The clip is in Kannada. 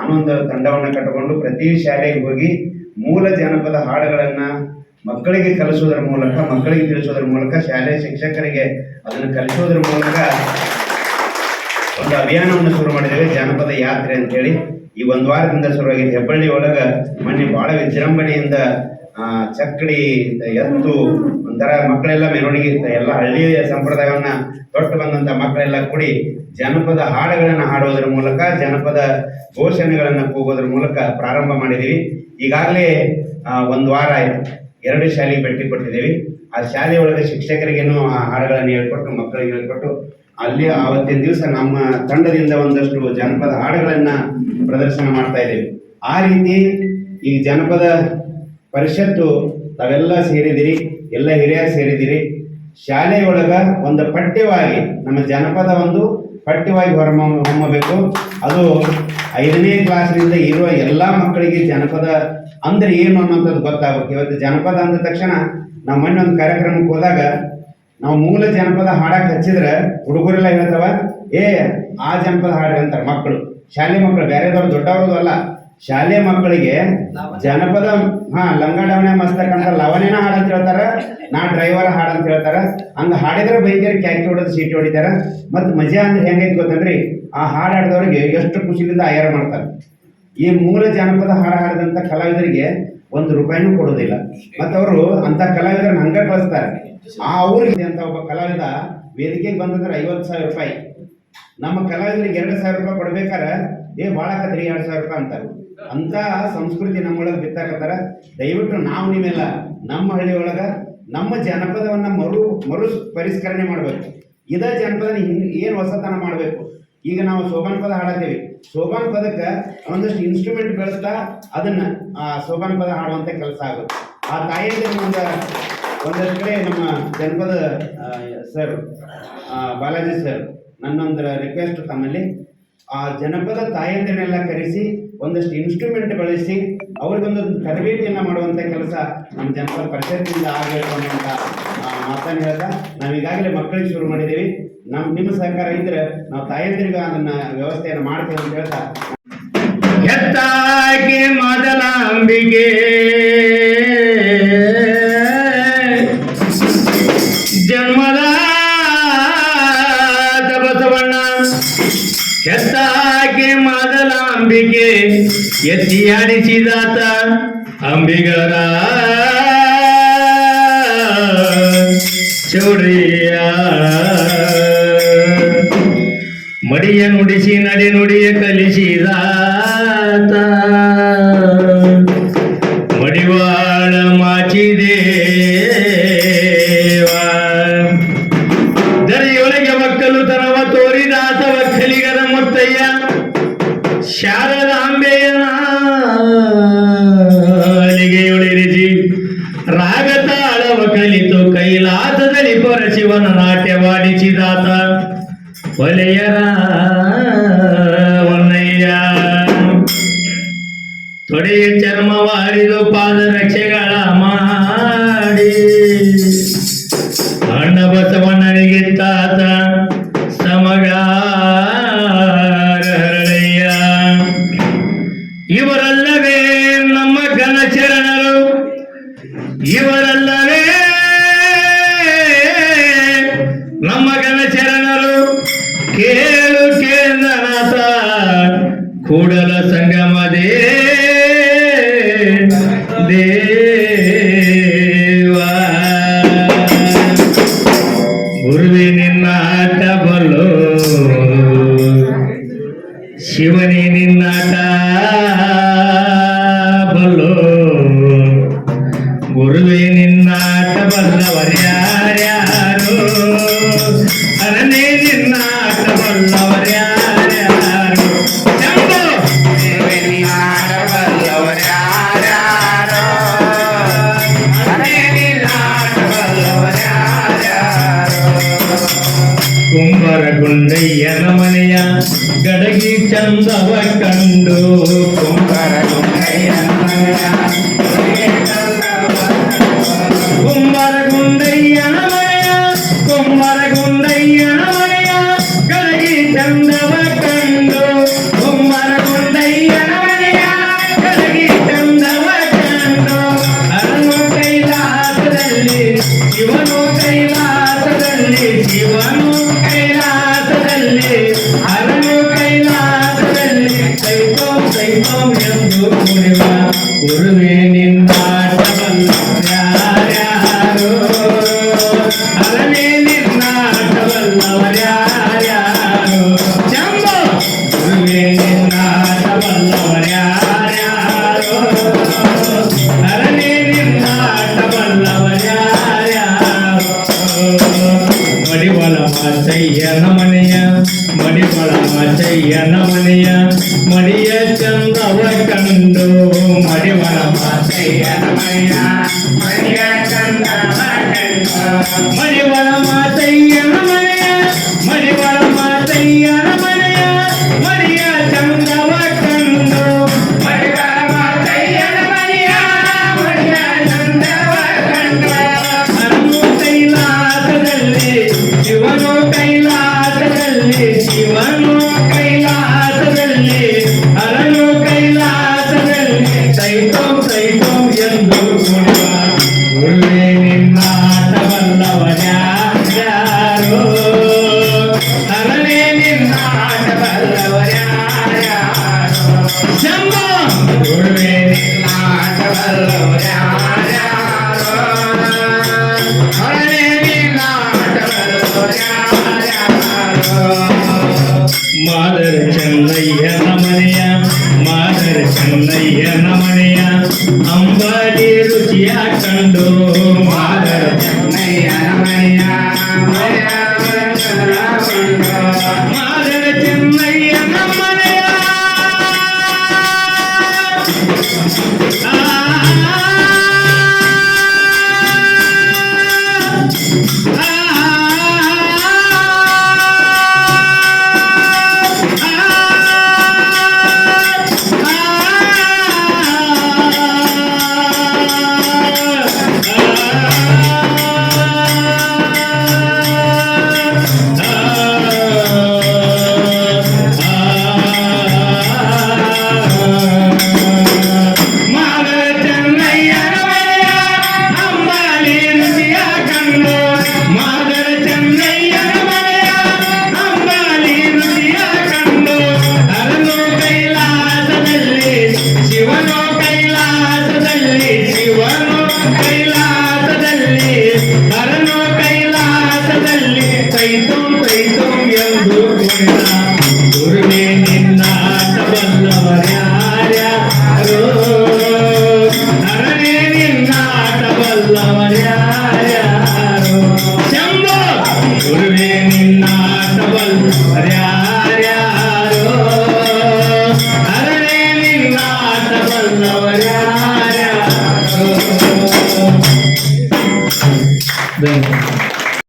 ನಾನೊಂದು ತಂಡವನ್ನು ಕಟ್ಟಿಕೊಂಡು ಪ್ರತಿ ಶಾಲೆಗೆ ಹೋಗಿ ಮೂಲ ಜನಪದ ಹಾಡುಗಳನ್ನ ಮಕ್ಕಳಿಗೆ ಕಲಿಸೋದ್ರ ಮೂಲಕ, ಮಕ್ಕಳಿಗೆ ತಿಳಿಸೋದ್ರ ಮೂಲಕ, ಶಾಲೆ ಶಿಕ್ಷಕರಿಗೆ ಅದನ್ನು ಕಲಿಸೋದ್ರ ಮೂಲಕ ಒಂದು ಅಭಿಯಾನವನ್ನು ಶುರು ಮಾಡಿದ್ದೇವೆ, ಜಾನಪದ ಯಾತ್ರೆ ಅಂತೇಳಿ. ಈ ಒಂದು ವಾರದಿಂದ ಶುರುವಾಗಿದೆ. ಹೆಬ್ಬಳ್ಳಿ ಒಳಗೆ ಮೊನ್ನೆ ಬಹಳ ವಿಜೃಂಭಣೆಯಿಂದ ಚಕ್ಕಡಿ, ಎತ್ತು, ಒಂಥರ ಮಕ್ಕಳೆಲ್ಲ ಮೆರವಣಿಗೆ, ಎಲ್ಲ ಹಳ್ಳಿಯ ಸಂಪ್ರದಾಯವನ್ನ ತೊಟ್ಟು ಬಂದಂತ ಮಕ್ಕಳೆಲ್ಲ ಕೂಡಿ ಜನಪದ ಹಾಡುಗಳನ್ನು ಹಾಡೋದ್ರ ಮೂಲಕ, ಜನಪದ ಘೋಷಣೆಗಳನ್ನು ಕೂಗೋದ್ರ ಮೂಲಕ ಪ್ರಾರಂಭ ಮಾಡಿದ್ದೀವಿ. ಈಗಾಗಲೇ ಒಂದು ವಾರ 2 ಶಾಲೆಗೆ ಭೇಟಿ ಕೊಟ್ಟಿದ್ದೀವಿ. ಆ ಶಾಲೆಯೊಳಗೆ ಶಿಕ್ಷಕರಿಗೇನು ಆ ಹಾಡುಗಳನ್ನು ಹೇಳ್ಕೊಟ್ಟು, ಮಕ್ಕಳಿಗೆ ಹೇಳ್ಕೊಟ್ಟು, ಅಲ್ಲಿ ಆವತ್ತಿನ ದಿವಸ ನಮ್ಮ ತಂಡದಿಂದ ಒಂದಷ್ಟು ಜನಪದ ಹಾಡುಗಳನ್ನ ಪ್ರದರ್ಶನ ಮಾಡ್ತಾ ಇದ್ದೀವಿ. ಆ ರೀತಿ ಈ ಜನಪದ ಪರಿಷತ್ತು ತಾವೆಲ್ಲ ಸೇರಿದಿರಿ, ಎಲ್ಲ ಹಿರಿಯರು ಸೇರಿದಿರಿ. ಶಾಲೆಯೊಳಗ ಒಂದು ಪಠ್ಯವಾಗಿ ನಮ್ಮ ಜನಪದ ಒಂದು ಪಠ್ಯವಾಗಿ ಹೊಮ್ಮಬೇಕು. ಅದು 5ನೇ ಕ್ಲಾಸ್ನಿಂದ ಇರುವ ಎಲ್ಲ ಮಕ್ಕಳಿಗೆ ಜನಪದ ಅಂದ್ರೆ ಏನು ಅನ್ನೋಂಥದ್ದು ಗೊತ್ತಾಗುತ್ತೆ. ಇವತ್ತು ಜನಪದ ಅಂದ ತಕ್ಷಣ ನಾವು ಮೊನ್ನೆ ಒಂದು ಕಾರ್ಯಕ್ರಮಕ್ಕೆ ಹೋದಾಗ ನಾವು ಮೂಲ ಜನಪದ ಹಾಡಕ್ಕೆ ಹಚ್ಚಿದ್ರೆ ಹುಡುಗರೆಲ್ಲ ಹೇಳ್ತಾವ, ಆ ಜನಪದ ಹಾಡ್ರಿ ಅಂತಾರೆ ಮಕ್ಕಳು, ಶಾಲೆ ಮಕ್ಕಳು, ಬೇರೆದವ್ರು ದೊಡ್ಡವ್ರದ್ದು ಅಲ್ಲ, ಶಾಲೆ ಮಕ್ಕಳಿಗೆ ಜನಪದ ಲಂಗಾಡವಣೆ ಮಸ್ತಕ್ ಅಂತ ಲವನೇನ ಹಾಡಂತ ಹೇಳ್ತಾರ, ನಾ ಡ್ರೈವರ್ ಹಾಡಂತ ಹೇಳ್ತಾರ. ಹಂಗ ಹಾಡಿದ್ರೆ ಬೈತಾರೆ, ಕ್ಯಾಕಿ ಹೊಡೆದು ಸೀಟಿ ಹೊಡಿತಾರ. ಮತ್ತು ಮಜಾ ಅಂದ್ರೆ ಹೆಂಗೈತಿ ಗೊತ್ತಂದ್ರಿ, ಆ ಹಾಡಾಡಿದವ್ರಿಗೆ ಎಷ್ಟು ಖುಷಿಯಿಂದ ಆಯಾರ ಮಾಡ್ತಾರೆ. ಈ ಮೂಲ ಜನಪದ ಹಾಡಿದಂಥ ಕಲಾವಿದರಿಗೆ 1 ರೂಪಾಯಿನೂ ಕೊಡೋದಿಲ್ಲ. ಮತ್ತು ಅವರು ಅಂತ ಕಲಾವಿದರನ್ನ ಹಂಗ ಕಳಿಸ್ತಾರೆ. ಆ ಊರಿಗೆ ಅಂತ ಒಬ್ಬ ಕಲಾವಿದ ವೇದಿಕೆಗೆ ಬಂದಂದ್ರೆ 50,000 ರೂಪಾಯಿ, ನಮ್ಮ ಕಲಾವಿದರಿಗೆ 2,000 ರೂಪಾಯಿ ಕೊಡ್ಬೇಕಾರೆ ಭಾಳಕತ್ರಿ 2,000 ರೂಪಾಯಿ ಅಂತಾರೆ. ಅಂತ ಸಂಸ್ಕೃತಿ ನಮ್ಮೊಳಗೆ ಬಿತ್ತಾಕತ್ತಾರ. ದಯವಿಟ್ಟು ನಾವು ನೀವೆಲ್ಲ ನಮ್ಮ ಹಳ್ಳಿ ಒಳಗ ನಮ್ಮ ಜನಪದವನ್ನ ಮರು ಪರಿಷ್ಕರಣೆ ಮಾಡಬೇಕು. ಇದೇ ಜನಪದ ಏನು ಹೊಸತನ ಮಾಡಬೇಕು. ಈಗ ನಾವು ಸೋಬಾನ್ ಪದ ಹಾಡತ್ತೇವೆ, ಸೋಬಾನ್ ಪದಕ್ಕೆ ಒಂದಷ್ಟು ಇನ್ಸ್ಟ್ರೂಮೆಂಟ್ ಬೆಳೆಸ್ತಾ ಅದನ್ನ ಸೋಬಾನ್ ಪದ ಹಾಡುವಂತೆ ಕೆಲಸ ಆಗುತ್ತೆ. ಆ ತಾಯಿಯಲ್ಲಿ ಒಂದಷ್ಟು ಕಡೆ ನಮ್ಮ ಜನಪದ ಸರ್ ಬಾಲಾಜಿ ಸರ್, ನನ್ನೊಂದು ರಿಕ್ವೆಸ್ಟ್ ತಮ್ಮಲ್ಲಿ, ಆ ಜನಪದ ತಾಯಂದಿರನ್ನೆಲ್ಲ ಕರೆಸಿ ಒಂದಷ್ಟು ಇನ್ಸ್ಟ್ರೂಮೆಂಟ್ ಬಳಸಿ ಅವ್ರಿಗೊಂದು ತರಬೇತಿಯನ್ನು ಮಾಡುವಂಥ ಕೆಲಸ ನಮ್ಮ ಜನಪದ ಪರಿಷತ್ತಿನಿಂದ ಆಗಬೇಕು ಅನ್ನುವಂಥ ಮಾತನ್ನು ಹೇಳ್ತಾ ನಾವು ಈಗಾಗಲೇ ಮಕ್ಕಳಿಗೆ ಶುರು ಮಾಡಿದ್ದೀವಿ. ನಿಮ್ಮ ಸಹಕಾರ ಇದ್ರೆ ನಾವು ತಾಯಂದಿರಿಗೂ ಅದನ್ನ ವ್ಯವಸ್ಥೆಯನ್ನು ಮಾಡ್ತೇವೆ ಅಂತ ಹೇಳ್ತಾ, ಹೆತ್ತಾಗಿ ಮೊದಲಾಂಬಿಗೆ ಜನ್ಮದ ಬಸವಣ್ಣ, ಹೆತ್ತಾಗಿ ಮೊದಲಾಂಬಿಗೆ ಎತ್ತಿ ಆಡಿಸಿದಾತ ಅಂಬಿಗರ ಚೌಡಿಯ, ಮಡಿಯ ನುಡಿಸಿ ನಡೆ ನುಡಿಯ ಕಲಿಸಿದಾತ ಮಡಿವಾಳ ಮಾಚಿದೇವ, ದರೆಯೊಳಗೆ ಮಕ್ಕಳು ತನವ ತೋರಿದಾತ ಒಕ್ಕಲಿಗರ ಮುತ್ತಯ್ಯ ಶಾರದಾಂಬೆಯ ನಾಲಿಗೆಯೊಳಿರಿಸಿ ರಾಗ ತಾಳವ ಕಲಿತು ಕೈಲಾಸದಲ್ಲಿ ಪರಶಿವನ ನಾಟ್ಯವಾಡಿಸಿದಾತ ಒಲೆಯರ ಒನ್ನಯ್ಯ, ತೊಡೆಯ ಚರ್ಮವಾರಿದು ಪಾದರಕ್ಷೆಗಳ ಮಾಡಿ ಅಣ್ಣ ಬಸವಣ್ಣನಿಗೆ ತಾತ ಸಮಗಾರಯ್ಯ. ಇವರಲ್ಲವೇ ನಮ್ಮ ಘನಚರಣರು, ಇವರಲ್ಲವೇ ನಮ್ಮ ಘನಚರಣರು. ಕೇಳು ಕೇಂದ್ರನಾಥ ಕೂಡಲ ಸಂಗಮ ದೇವ, ಗುರುವಿ ನಿನ್ನಾಟ ಬಲ್ಲೋ, ಶಿವನೇ ನಿನ್ನಾಟ ಬಲ್ಲೋ, ಗುರುವೇ ನಿನ್ನಾಟ ಬಲ್ಲವರ್ಯಾರ್ಯಾರು, ಅನನೇ ನಿನ್ನಾಟ ಬಲ್ಲವರ್ಯಾರ್ಯಾರು, ನಿನ್ನಾಟ ಬಲ್ಲವರ್ಯಾರ್ಯಾರು, ಅನನೇ ನಿನ್ನಾಟ ಬಲ್ಲವರ್ಯಾರ್ಯಾರು. ಕುಂಬರ ಗುಂಡಯ್ಯನ ಮನೆಯ ಗಡಗಿ ಚಂದವ ಕಂಡು, ಕುಂಬರ ಗುಂಡಯ್ಯನ ಮನೆಯ ಕುಂಬರ ಗುಂಡಯ್ಯನ ಮನೆಯ, ಕುಂಬರ ಗುಂಡಯ್ಯನ ಮನೆಯ ಗಡಗಿ ಚಂದವ ಕಂಡು, ಕುಂಬರ ಗುಂಡಯ್ಯನ ತೈತೋಂ ಎಂದು ಕುಣಿವ ಗುರುವೇ ನಿನ್ನಾಟವಲ್ಲವರ್ಯಾರ್ಯಾರು ಅರನೇ ನಿನ್ನಾಟವಲ್ಲವರ್ಯಾರ್ಯಾರು ಶಂಭೋ ಗುರುವೇ ನಿನ್ನಾಟವಲ್ಲವರ್ಯಾರ್ಯಾರು ಅರನೇ ನಿನ್ನಾಟವಲ್ಲವರ್ಯಾರ್ಯಾರು ಮಡಿವಳ ಮಾಚಯ್ಯನ ಮನೆಯ ಮಡಿವಳ ಮಾಚಯ್ಯನ ಮನೆಯ ಮಡಿಯ ಚಂದವ ಕಂಡು ಮಡಿವಳ ಮಾಚಯ್ಯನ ಮನೆಯ ಮಡಿಯ ಚಂದವ ಕಂಡು ಮಡಿವಳ ಮಾಚಯ್ಯನ ಮನೆಯ ಮಡಿವಳ ಮಾಚಯ್ಯನ ಮನೆಯ ಮಡಿಯ ಚಂದವ ಕಂಡು ಮಡಿವಳ ಮಾಚಯ್ಯನ ಮನೆಯ ಮಡಿಯ ಚಂದವ ಕಂಡು ಅನ್ನು ಕೈಲಾಸದಲ್ಲಿ ಶಿವನು ಕೈಲಾಸದಲ್ಲಿ ಶಿವನು ಕೈಲಾಸದಲ್ಲಿ ಅರನು ಕೈಲಾಸದಲ್ಲಿ ತೈತೋಂ ತೈತೋಂ ಎಂದು ಕುಣಿವ ಗುರುವೇ ನಿನ್ನಾಟವಲ್ಲವರ್ಯಾರ್ಯಾರು ಅರನೇ ನಿನ್ನಾಟವಲ್ಲವರ್ಯಾರ್ಯಾರು ಶಂಭೋ ಗುರುವೇ ನಿನ್ನಾಟವಲ್ಲವರ್ಯಾರ್ಯಾರು ಅರನೇ ಮಾದರ ಚೆನ್ನಯ್ಯನ ಮನೆಯ ಮಾದರ ಚೆನ್ನಯ್ಯನ ಮನೆಯ ಅಂಬಾರಿ ರುಚಿಯ ಕಂಡು ಮಾದರ ಚೆನ್ನಯ್ಯನ ಮನೆಯ ಮಾದರ ಚೆನ್ನಯ್ಯನ ಮನೆಯ ಗುರುವೇ ನಿನ್ನಾಟವಲ್ಲವರ್ಯಾರ್ಯಾರು ಅರನೇ ನಿನ್ನಾಟವಲ್ಲವರ್ಯಾರ್ಯಾರು ಶಂಭೋ ಗುರುವೇ ನಿನ್ನಾಟವಲ್ಲವರ್ಯಾರ್ಯಾರು ಅರನೇ ನಿನ್ನಾಟವಲ್ಲವರ್ಯಾರ್ಯಾರು